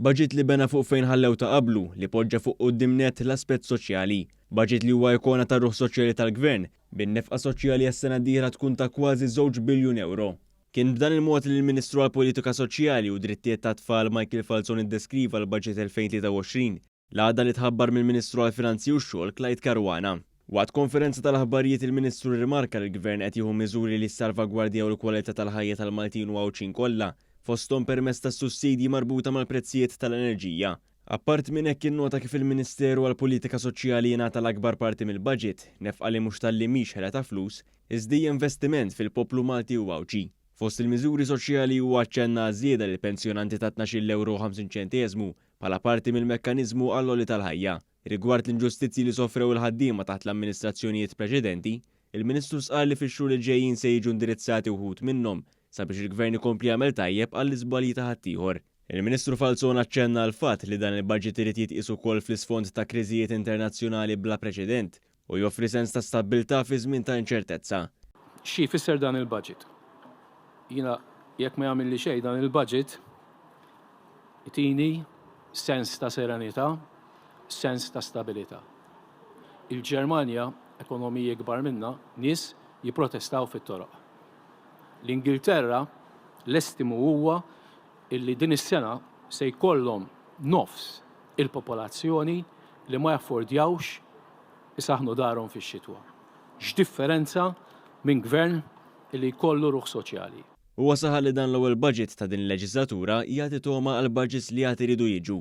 Budget li bena fuq fejn ħallew ta' qablu li poġġa fuq quddiem l-aspett soċjali. Budget li huwa ikona ta' ruħ soċjali tal-Gvern bin-nefqa soċjali għas-sena d-dieħla tkun ta' kważi 2 biljun euro. Kien b'dan il-mod li l-Ministru għall-Politika Soċjali u Drittijiet tat-Tfal Michael Falzon iddeskriva l-Budget 2023 l-għadha li tħabbar mill-Ministru għall-Finanzi u x-Xogħol Clyde Caruana. Waqt konferenza tal-aħbarijiet il-Ministru rimarka li l-Gvern qed jieħu miżuri li ssalvagwardjaw l-kwalità tal-ħajja tal-Maltin u għawċin kollha fosthom permezz tas-sussidji marbuta mal-prezzijiet tal-enerġija. Apart minn hekk innota kif il-Ministeru għall-Politika Soċjali jingħata l-akbar parti mill-budget nefqa li mhux talli mhix ħela ta' flus iżda investiment fil-poplu Malti u għawċi. Fost il-miżuri soċjali huwa aċċenna żieda lil pensjonanti ta' 12.50 euro bħala parti mill-mekkaniżmu għall-għoli tal-ħajja. Rigward l-inġustizzji li sofrew il-ħaddiema taħt l-amministrazzjonijiet preċedenti, il-Ministru sqal li fix-xhur li ġejjin se jiġu indirizzati wħud minnhom sabiex il-Gvern ikompli jagħmel tajjeb għall-iżbalji ta' ħaddieħor. Il-Ministru Falzon aċċenna l-fatt li dan il-budget irid jitqies ukoll fl-isfond ta' kriżijiet internazzjonali bla preċedent u joffri sens ta' stabbiltà fi żmien ta' inċertezza. Xi jfisser dan il-budget? Jiena jekk ma jagħmilli xejn dan il-budget itini sens ta' serenità, sens ta' stabilità. Il-Ġermanja, ekonomija kbar minna, nies jipprotestaw fit-toroq. L-Ingilterra l-estimu huwa illi din is-sena se jkollhom nofs il-popolazzjoni li ma jaffordjawx isaħnu darhom fix-xitwa. X'differenza minn gvern illi jkollu ruħ soċjali. Huwa saħal li dan l-ewwel budget ta' din il-leġislatura jagħti toma għal budgets li għad iridu jiġu.